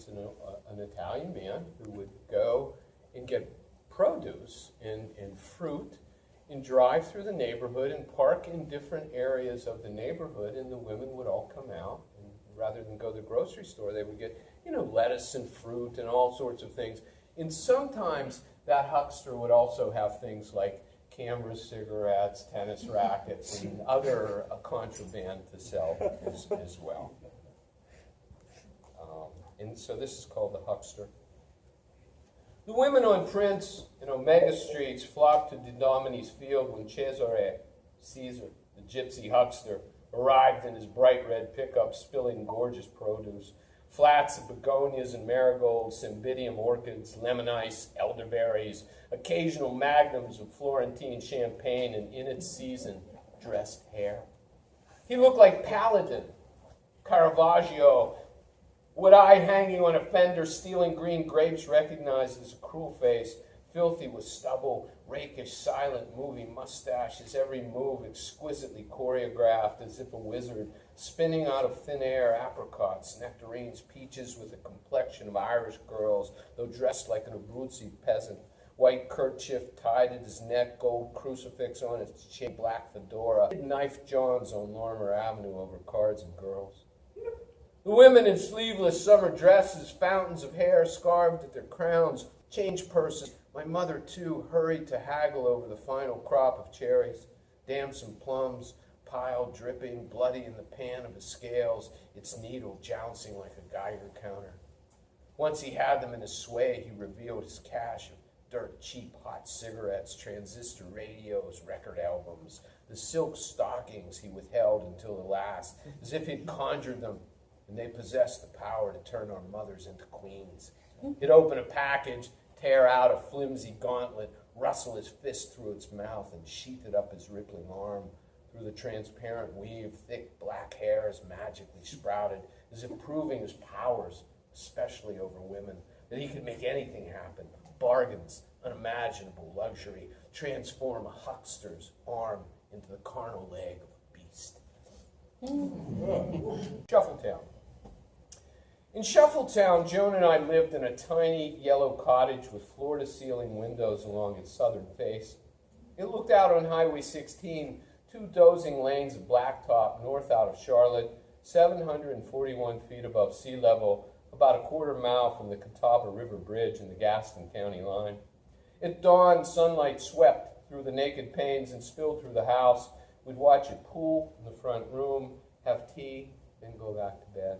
an Italian man who would go and get produce and fruit and drive through the neighborhood and park in different areas of the neighborhood, and the women would all come out, and rather than go to the grocery store, they would get, lettuce and fruit and all sorts of things. And sometimes that huckster would also have things like cameras, cigarettes, tennis rackets, and other contraband to sell as well. And so this is called the huckster. The women on Prince and Omega Streets flocked to De Domini's field when Cesare, Caesar, the gypsy huckster, arrived in his bright red pickup spilling gorgeous produce. Flats of begonias and marigolds, cymbidium orchids, lemon ice, elderberries, occasional magnums of Florentine champagne, and in its season, dressed hair. He looked like Paladin, Caravaggio, would eye hanging on a fender, stealing green grapes recognized as a cruel face, filthy with stubble, rakish, silent, moving mustache, his every move exquisitely choreographed as if a wizard, spinning out of thin air apricots, nectarines, peaches with the complexion of Irish girls, though dressed like an Abruzzi peasant, white kerchief tied at his neck, gold crucifix on his chin, black fedora, knife Johns on Lorimer Avenue over cards and girls. The women in sleeveless summer dresses, fountains of hair scarved at their crowns, change purses. My mother, too, hurried to haggle over the final crop of cherries, damson plums, piled, dripping, bloody in the pan of his scales, its needle jouncing like a Geiger counter. Once he had them in his sway, he revealed his cache of dirt cheap hot cigarettes, transistor radios, record albums, the silk stockings he withheld until the last, as if he'd conjured them, and they possessed the power to turn our mothers into queens. He'd open a package, tear out a flimsy gauntlet, rustle his fist through its mouth, and sheath it up his rippling arm. Through the transparent weave, thick black hairs magically sprouted, as if proving his powers, especially over women, that he could make anything happen. Bargains, unimaginable luxury, transform a huckster's arm into the carnal leg of a beast. Shuffletown. In Shuffletown, Joan and I lived in a tiny yellow cottage with floor-to-ceiling windows along its southern face. It looked out on Highway 16, 2 dozing lanes of blacktop north out of Charlotte, 741 feet above sea level, about a quarter-mile from the Catawba River Bridge and the Gaston County line. At dawn, sunlight swept through the naked panes and spilled through the house. We'd watch it pool in the front room, have tea, then go back to bed.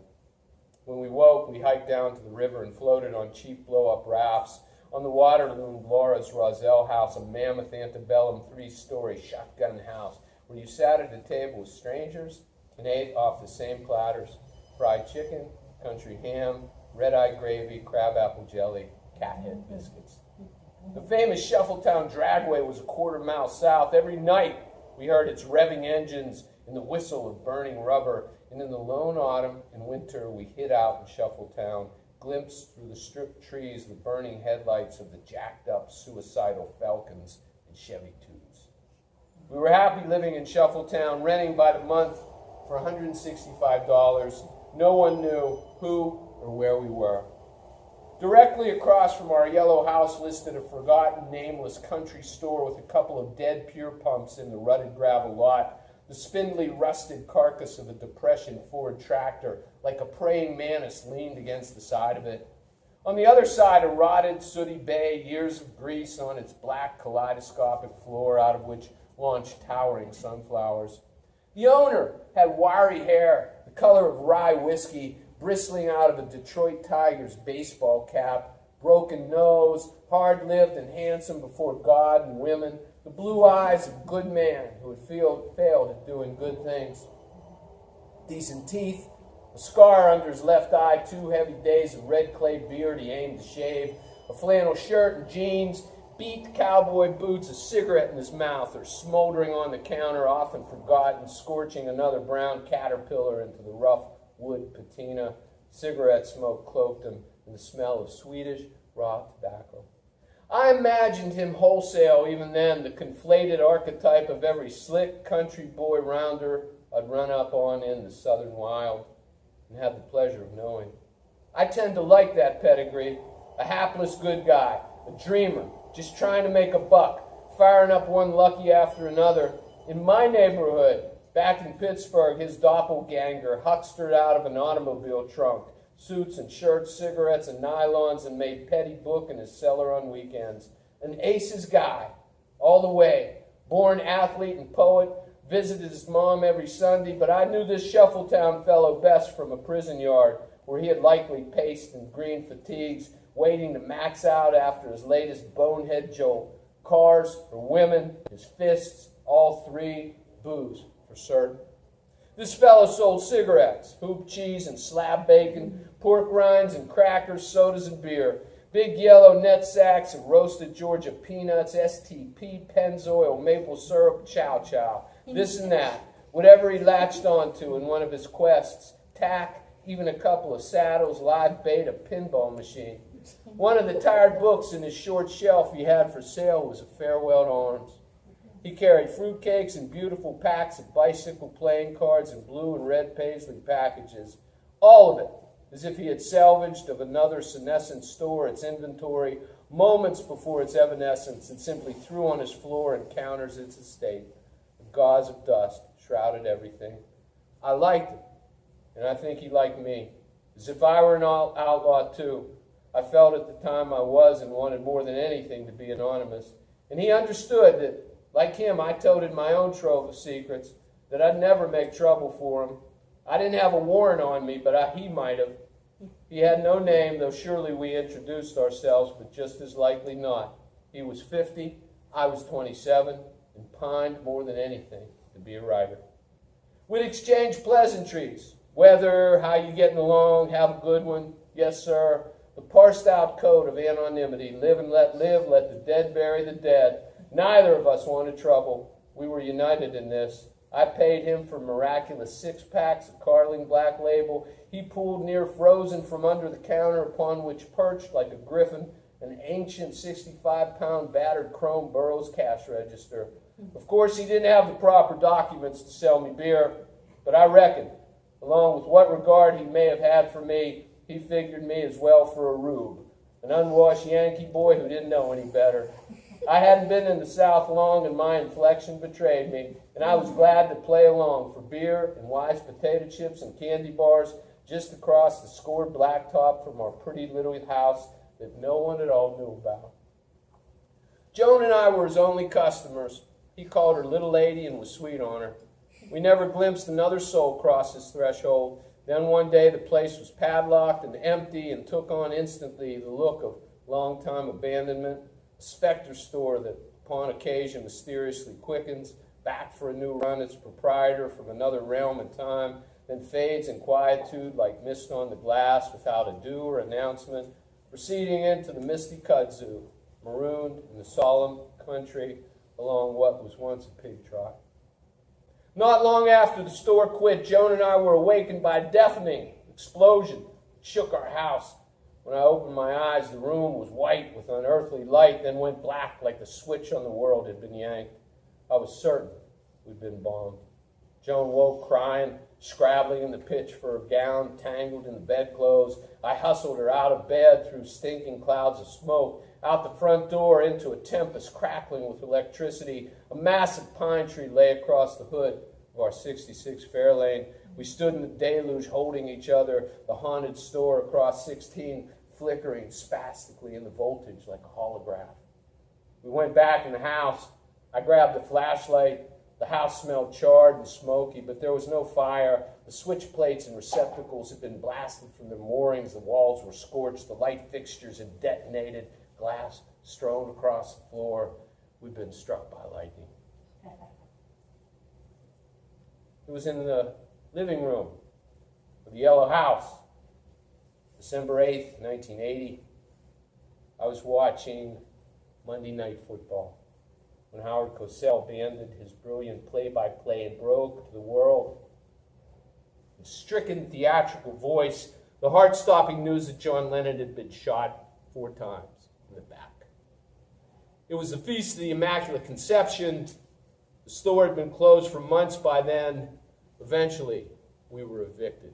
When we woke, we hiked down to the river and floated on cheap blow-up rafts. On the water loomed Laura's Roselle house, a mammoth antebellum 3-story shotgun house, where you sat at a table with strangers and ate off the same platters: fried chicken, country ham, red-eye gravy, crabapple jelly, cathead biscuits. The famous Shuffletown dragway was a quarter-mile south. Every night we heard its revving engines and the whistle of burning rubber, and in the lone autumn and winter we hid out in Shuffletown, glimpsed through the stripped trees the burning headlights of the jacked-up suicidal Falcons and Chevy Tubes. We were happy living in Shuffletown, renting by the month for $165. No one knew who or where we were. Directly across from our yellow house listed a forgotten, nameless country store with a couple of dead pure pumps in the rutted gravel lot, the spindly, rusted carcass of a Depression Ford tractor, like a praying mantis, leaned against the side of it. On the other side, a rotted, sooty bay, years of grease on its black, kaleidoscopic floor, out of which launched towering sunflowers. The owner had wiry hair, the color of rye whiskey, bristling out of a Detroit Tigers baseball cap, broken nose, hard-lived and handsome before God and women, the blue eyes of a good man who had failed at doing good things. Decent teeth, a scar under his left eye, 2 heavy days of red clay beard he aimed to shave, a flannel shirt and jeans, beat cowboy boots, a cigarette in his mouth, or smoldering on the counter, often forgotten, scorching another brown caterpillar into the rough wood patina. Cigarette smoke cloaked him in the smell of Swedish raw tobacco. I imagined him wholesale even then, the conflated archetype of every slick country boy rounder I'd run up on in the southern wild and had the pleasure of knowing. I tend to like that pedigree. A hapless good guy, a dreamer, just trying to make a buck, firing up one lucky after another. In my neighborhood, back in Pittsburgh, his doppelganger huckstered out of an automobile trunk, suits and shirts, cigarettes and nylons, and made petty book in his cellar on weekends. An aces guy, all the way. Born athlete and poet, visited his mom every Sunday, but I knew this Shuffletown fellow best from a prison yard, where he had likely paced in green fatigues, waiting to max out after his latest bonehead jolt. Cars or women, his fists, all three, booze, for certain. This fellow sold cigarettes, hoop cheese and slab bacon, pork rinds and crackers, sodas and beer, big yellow net sacks of roasted Georgia peanuts, STP, Pennzoil, maple syrup, chow chow, this and that, whatever he latched onto in one of his quests, tack, even a couple of saddles, live bait, a pinball machine. One of the tired books in his short shelf he had for sale was A Farewell to Arms. He carried fruitcakes and beautiful packs of bicycle playing cards in blue and red paisley packages. All of it, as if he had salvaged of another senescent store its inventory moments before its evanescence and simply threw on his floor and counters its estate. A gauze of dust shrouded everything. I liked it, and I think he liked me, as if I were an outlaw too. I felt at the time I was and wanted more than anything to be anonymous. And he understood that, like him, I toted my own trove of secrets, that I'd never make trouble for him. I didn't have a warrant on me, but he might have. He had no name, though surely we introduced ourselves, but just as likely not. He was 50, I was 27, and pined more than anything to be a writer. We'd exchange pleasantries. Weather, how you getting along, have a good one, yes sir. The parsed-out code of anonymity, live and let live, let the dead bury the dead. Neither of us wanted trouble. We were united in this. I paid him for miraculous six-packs of Carling Black Label. He pulled near frozen from under the counter, upon which perched like a griffin an ancient 65-pound battered chrome Burroughs cash register. Of course, he didn't have the proper documents to sell me beer, but I reckon, along with what regard he may have had for me, he figured me as well for a rube, an unwashed Yankee boy who didn't know any better. I hadn't been in the South long, and my inflection betrayed me, and I was glad to play along for beer and wise potato chips and candy bars just across the scored blacktop from our pretty little house that no one at all knew about. Joan and I were his only customers. He called her little lady and was sweet on her. We never glimpsed another soul cross his threshold. Then one day the place was padlocked and empty and took on instantly the look of long-time abandonment, a specter store that upon occasion mysteriously quickens, back for a new run its proprietor from another realm and time, then fades in quietude like mist on the glass without ado or announcement, proceeding into the misty kudzu, marooned in the solemn country along what was once a pig trot. Not long after the store quit, Joan and I were awakened by a deafening explosion that shook our house. When I opened my eyes, the room was white with unearthly light, then went black like the switch on the world had been yanked. I was certain we'd been bombed. Joan woke crying, scrabbling in the pitch for her gown, tangled in the bedclothes. I hustled her out of bed through stinking clouds of smoke, out the front door into a tempest crackling with electricity. A massive pine tree lay across the hood of our 66 Fairlane. We stood in the deluge holding each other, the haunted store across 16 flickering spastically in the voltage like a holograph. We went back in the house. I grabbed a flashlight. The house smelled charred and smoky, but there was no fire. The switch plates and receptacles had been blasted from their moorings. The walls were scorched. The light fixtures had detonated. Glass strewn across the floor. We'd been struck by lightning. It was in the living room of the Yellow House, December 8th, 1980. I was watching Monday Night Football when Howard Cosell banded his brilliant play-by-play and broke to the world in stricken theatrical voice the heart-stopping news that John Lennon had been shot 4 times in the back. It was the Feast of the Immaculate Conception. The store had been closed for months by then. Eventually, we were evicted.